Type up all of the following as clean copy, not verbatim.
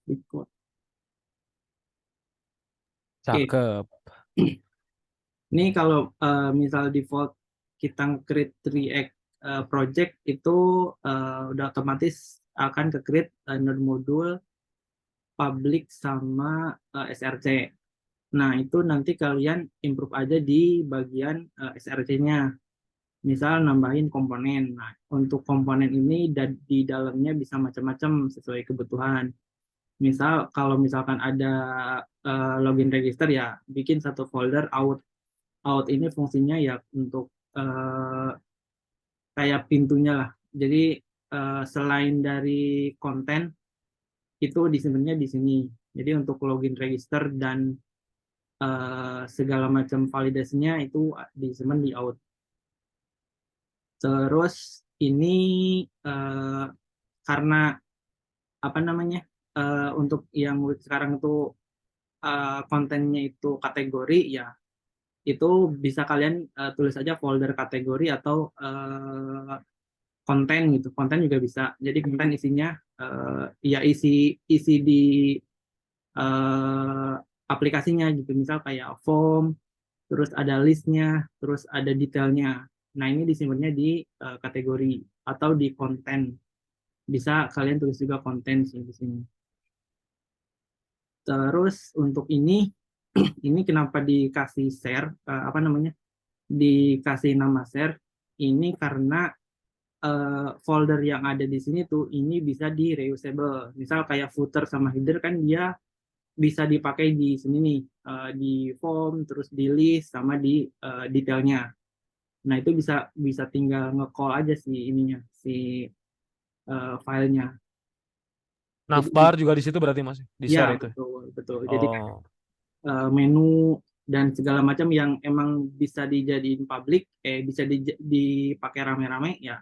Record. Oke, Cakep. ini kalau misal default kita create React project itu udah otomatis akan ke create node modul public sama SRC. Nah, itu nanti kalian improve aja di bagian SRC-nya. Misal nambahin komponen. Nah, untuk komponen ini di dalamnya bisa macam-macam sesuai kebutuhan. Misal kalau misalkan ada login register ya bikin satu folder out. Out ini fungsinya ya untuk kayak pintunya lah. Jadi selain dari konten itu disimpannya di sini. Jadi untuk login register dan segala macam validasinya itu disimpan di out. Terus ini eh, karena apa namanya untuk yang sekarang itu kontennya itu kategori ya itu bisa kalian tulis aja folder kategori atau konten gitu. Konten juga bisa. Jadi konten isinya ya isi di eh, aplikasinya gitu. Misal kayak form, terus ada listnya, terus ada detailnya. Nah ini disimpannya di kategori atau di konten. Bisa kalian tulis juga konten sih di sini. Terus untuk ini kenapa dikasih share, apa namanya, dikasih nama share, ini karena folder yang ada di sini tuh ini bisa di reusable. Misal kayak footer sama header kan dia bisa dipakai di sini nih, di form, terus di list, sama di detailnya. Nah itu bisa bisa tinggal nge-call aja si ininya, si filenya. Navbar Jadi juga di situ berarti Mas, di ya share itu. betul betul. Jadi Oh. menu dan segala macam yang emang bisa dijadiin public, bisa dipakai rame-rame ya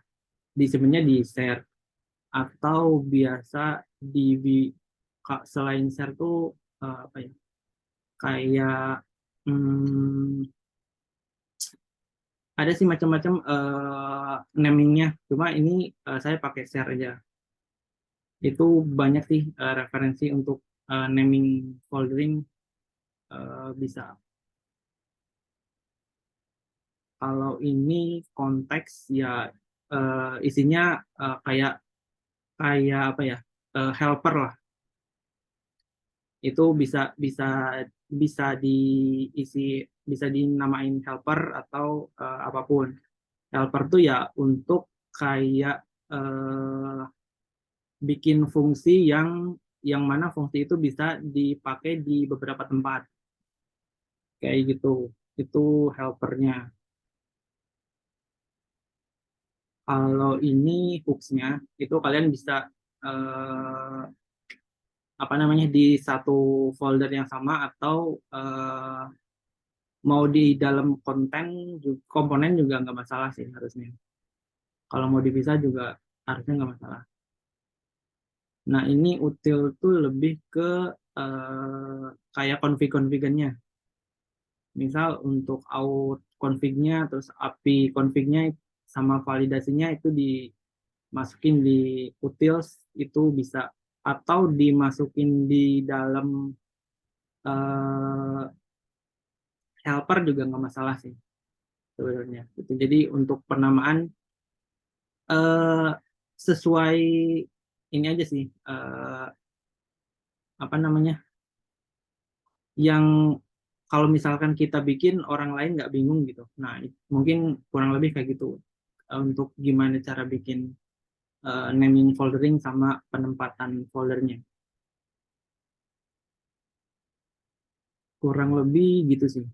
sebenarnya di share atau biasa selain share tuh apa ya kayak hmm, ada sih macam-macam namingnya, cuma ini saya pakai share aja. Itu banyak sih referensi untuk naming foldering, bisa. Kalau ini konteks ya isinya kayak kayak apa ya, helper lah. Itu bisa bisa bisa diisi, bisa dinamain helper atau apapun. Helper tuh ya untuk kayak eh, bikin fungsi yang mana fungsi itu bisa dipakai di beberapa tempat kayak gitu. Itu helpernya. Kalau ini hooks-nya itu kalian bisa eh, apa namanya di satu folder yang sama atau mau di dalam konten komponen juga nggak masalah sih harusnya. Kalau mau dipisah juga harusnya nggak masalah. Nah ini util tuh lebih ke kayak config-config-nya. Misal untuk out config-nya, terus API config-nya sama validasinya itu dimasukin di utils itu bisa, atau dimasukin di dalam eh, helper juga nggak masalah sih sebenarnya. Gitu. Jadi untuk penamaan eh, sesuai ini aja sih, apa namanya, yang kalau misalkan kita bikin orang lain nggak bingung gitu. Nah mungkin kurang lebih kayak gitu untuk gimana cara bikin naming foldering sama penempatan foldernya. Kurang lebih gitu sih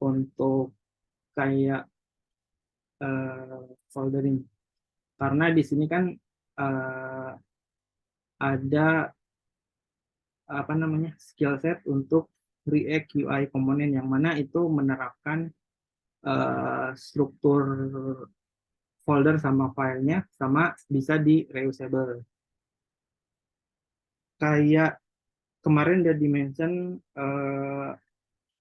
untuk kayak foldering. Karena di sini kan eh, ada apa namanya skill set untuk React UI komponen yang mana itu menerapkan struktur folder sama filenya sama bisa di reusable. Kayak kemarin dia dimention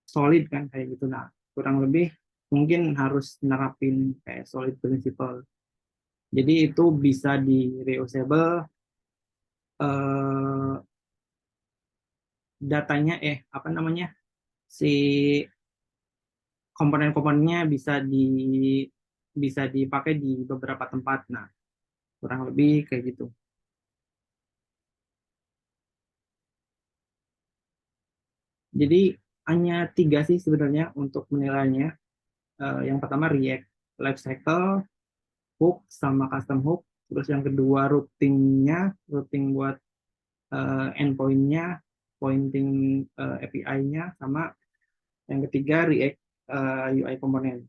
solid kan kayak gitu. Nah, kurang lebih mungkin harus nerapin kayak solid principle. Jadi itu bisa di reusable datanya si komponen-komponennya bisa dipakai di beberapa tempat. Nah, kurang lebih kayak gitu. Jadi hanya 3 sih sebenarnya untuk menilainya. Yang pertama React Lifecycle, hook sama custom hook. Terus yang kedua routing buat endpoint-nya, pointing API-nya, sama yang ketiga React UI komponen.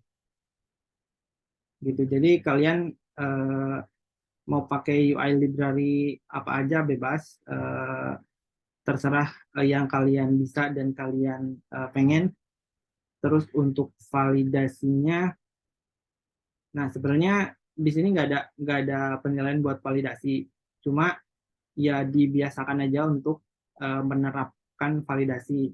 Gitu. Jadi kalian uh, mau pakai UI library apa aja bebas, terserah yang kalian bisa dan kalian pengen. Terus untuk validasinya, nah sebenarnya di sini nggak ada penilaian buat validasi, cuma ya dibiasakan aja untuk menerapkan validasi.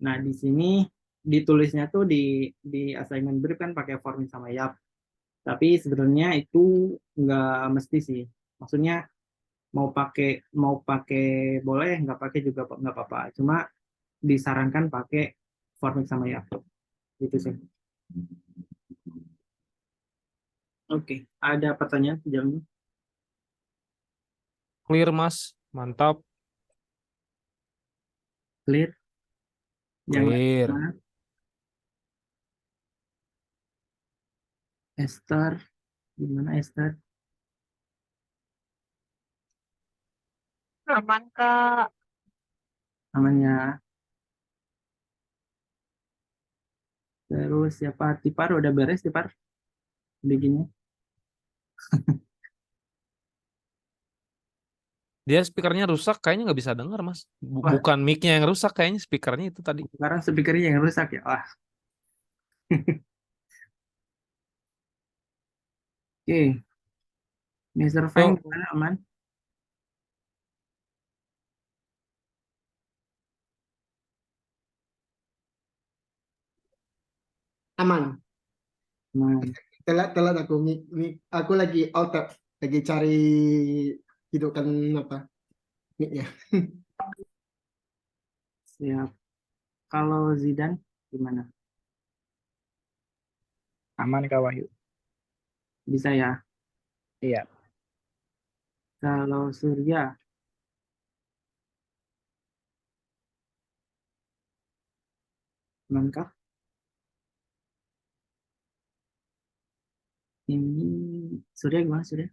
Nah di sini ditulisnya tuh di assignment brief kan pakai forming sama Yap, tapi sebenarnya itu nggak mesti sih. Maksudnya mau pakai boleh, nggak pakai juga nggak apa-apa. Cuma disarankan pakai forming sama Yap, gitu sih. Oke, ada pertanyaan jamnya? Clear, Mas. Mantap. Clear? Yang lain Clear. gimana? Esther, gimana Esther? Aman, Kak. Namanya. Terus siapa? Tipar udah beres Tipar bikinnya? Dia speakernya rusak, kayaknya nggak bisa dengar, Mas. Wah, Bukan mic-nya yang rusak, kayaknya speakernya itu tadi. sekarang speakernya yang rusak ya. Wah, oke. Mr. Feng Tuh, gimana aman? Aman. Aman. Telat aku aku lagi out tab. Lagi cari hidupkan apa mic-nya. Siap. Kalau Zidan gimana? Aman Kak Wahyu. Bisa ya? Iya. Kalau Surya, amankah? Ini Surya gimana Surya?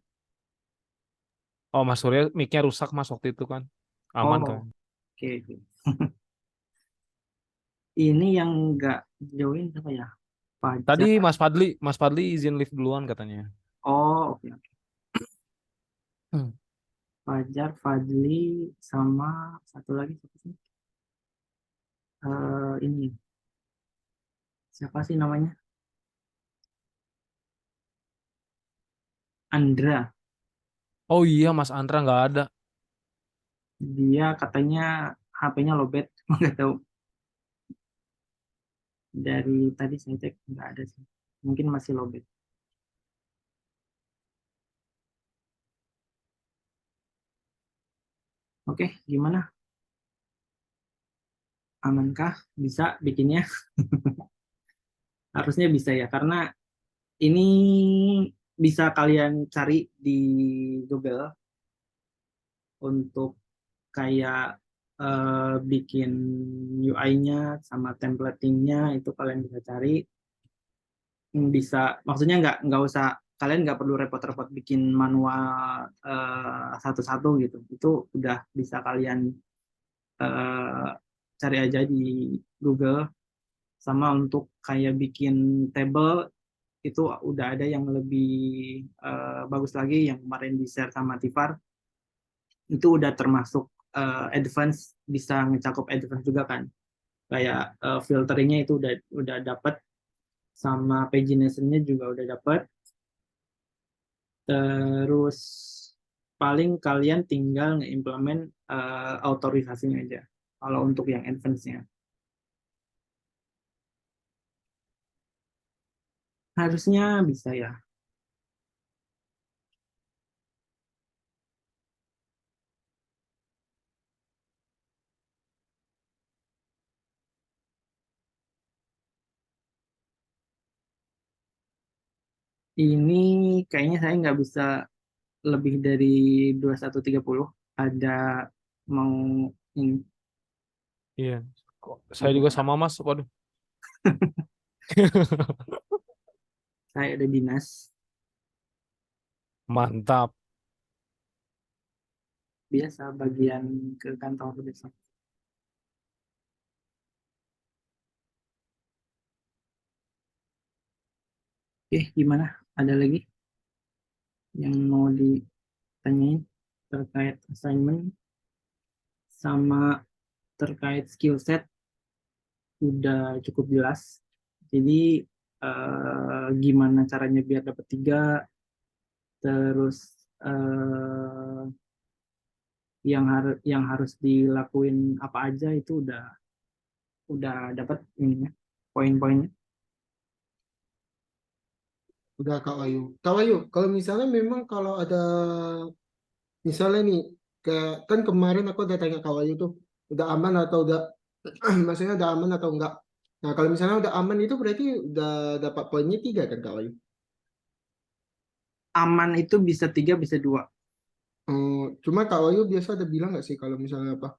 oh Mas Surya mic-nya rusak, Mas, waktu itu kan. Aman kan? Oh, oke. Oke. Ini yang nggak join siapa ya? Tadi Fajar. Mas Fadli izin live duluan katanya. Oh, oke. Oke. Hmm. Fajar, Fadli, sama satu lagi siapa sih? Ini siapa sih namanya? Andra. Oh iya, Mas Andra nggak ada. Dia katanya HP-nya lowbat, nggak tahu. Dari tadi saya cek nggak ada sih. Mungkin masih lowbat. Oke, gimana? Amankah bisa bikinnya? Harusnya bisa ya, karena ini bisa kalian cari di Google untuk kayak bikin UI-nya sama templating-nya itu kalian bisa cari. Bisa, maksudnya nggak usah, kalian nggak perlu repot-repot bikin manual satu-satu gitu. Itu udah bisa kalian eh, cari aja di Google. Sama untuk kayak bikin table itu udah ada yang lebih bagus lagi yang kemarin di share sama Tifar. Itu udah termasuk advance, bisa ngecakup advance juga kan, kayak filteringnya itu udah dapet, sama pagination-nya juga udah dapet. Terus paling kalian tinggal nge-implement autorisasinya aja kalau untuk yang advance-nya. Harusnya bisa ya. Ini kayaknya saya nggak bisa lebih dari 21.30. Ada mau ini Iya. Kok saya juga sama Mas. Waduh. saya ada dinas. Mantap. Biasa bagian ke kantor besok. Oke, gimana? Ada lagi yang mau ditanyain terkait assignment sama terkait skill set udah cukup jelas. Jadi gimana caranya biar dapat 3, terus eh, yang harus dilakuin apa aja itu udah dapat ininya, poin-poinnya. Udah Kak Wayu. Kak Wayu, kalau misalnya memang kalau ada misalnya nih ke kan kemarin aku udah tanya Kak Wayu tuh udah aman atau udah maksudnya udah aman atau enggak. Nah, kalau misalnya udah aman itu berarti udah dapat poinnya 3 kan Kak Wayu? Aman itu bisa 3 bisa 2. Cuma Kak Wayu biasa ada bilang nggak sih kalau misalnya apa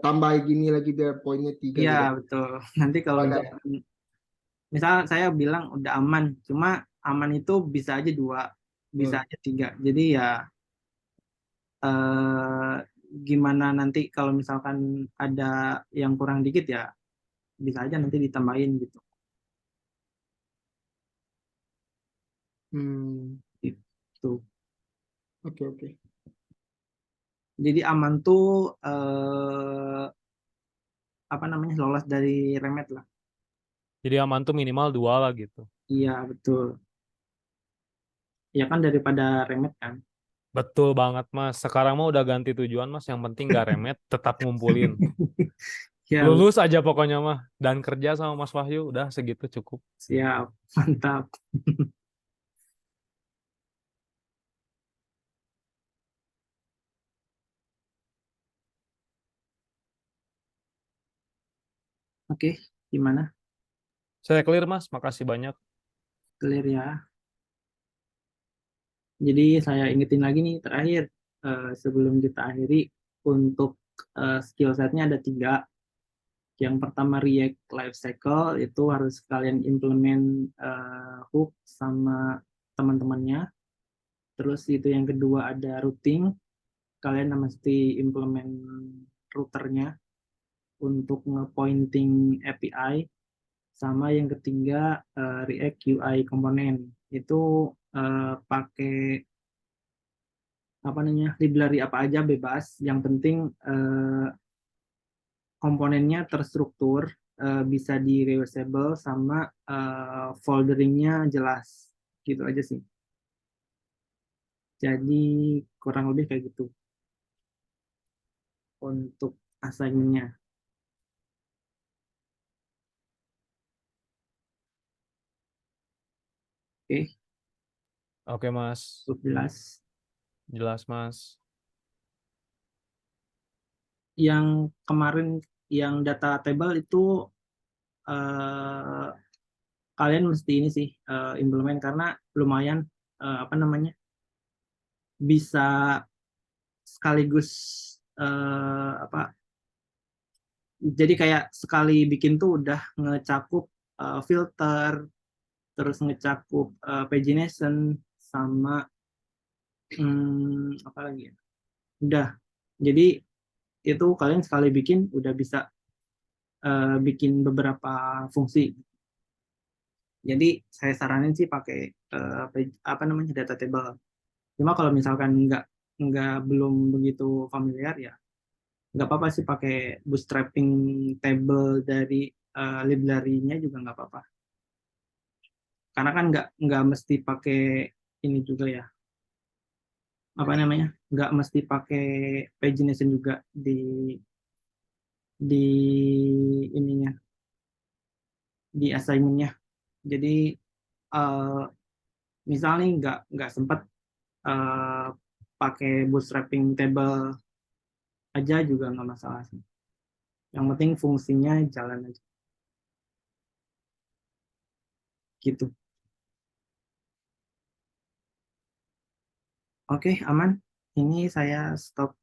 tambah gini lagi biar poinnya 3 Iya gitu. betul. Nanti kalau Ada. misalkan misal saya bilang udah aman, cuma aman itu bisa aja 2, bisa Hmm. aja 3. Jadi ya eh, gimana nanti kalau misalkan ada yang kurang dikit ya bisa aja nanti ditambahin gitu. Hmm. Gitu. Oke oke. Jadi aman tuh apa namanya lolos dari remed lah. Jadi aman tuh minimal 2 lah gitu. Iya betul. Ya kan daripada remed kan. Betul banget Mas. Sekarang mah udah ganti tujuan Mas. Yang penting gak remet, tetap ngumpulin. Ya Lulus aja pokoknya mah. Dan kerja sama Mas Wahyu udah segitu cukup. siap, mantap. Oke, gimana? Saya clear Mas. Makasih banyak. Clear ya. Jadi saya ingetin lagi nih terakhir sebelum kita akhiri untuk skill setnya ada 3. Yang pertama React Lifecycle itu harus kalian implement hook sama teman-temannya. Terus itu yang kedua ada routing, kalian mesti implement routernya untuk nge-pointing API. Sama yang ketiga React UI Component itu pakai apa namanya library apa aja bebas. Yang penting komponennya terstruktur, bisa di reusable sama folderingnya jelas. Gitu aja sih. Jadi kurang lebih kayak gitu untuk assignment-nya. Oke, Oke Mas. cukup jelas. Jelas Mas. Yang kemarin yang data table itu eh, kalian mesti ini sih implement karena lumayan apa namanya bisa sekaligus apa jadi kayak sekali bikin tuh udah ngecakup filter, terus ngecakup pagination sama apa lagi ya udah, jadi itu kalian sekali bikin udah bisa bikin beberapa fungsi. Jadi saya saranin sih pakai apa namanya data table. Cuma kalau misalkan nggak belum begitu familiar ya nggak apa-apa sih pakai bootstrapping table dari library-nya juga nggak apa-apa. Karena kan nggak mesti pakai ini juga ya apa namanya nggak mesti pakai pagination juga di ininya di assignment-nya. Jadi uh, misal nih nggak sempat uh, pakai bootstrapping table aja juga nggak masalah sih. Yang penting fungsinya jalan aja gitu. Oke, aman. Ini saya stop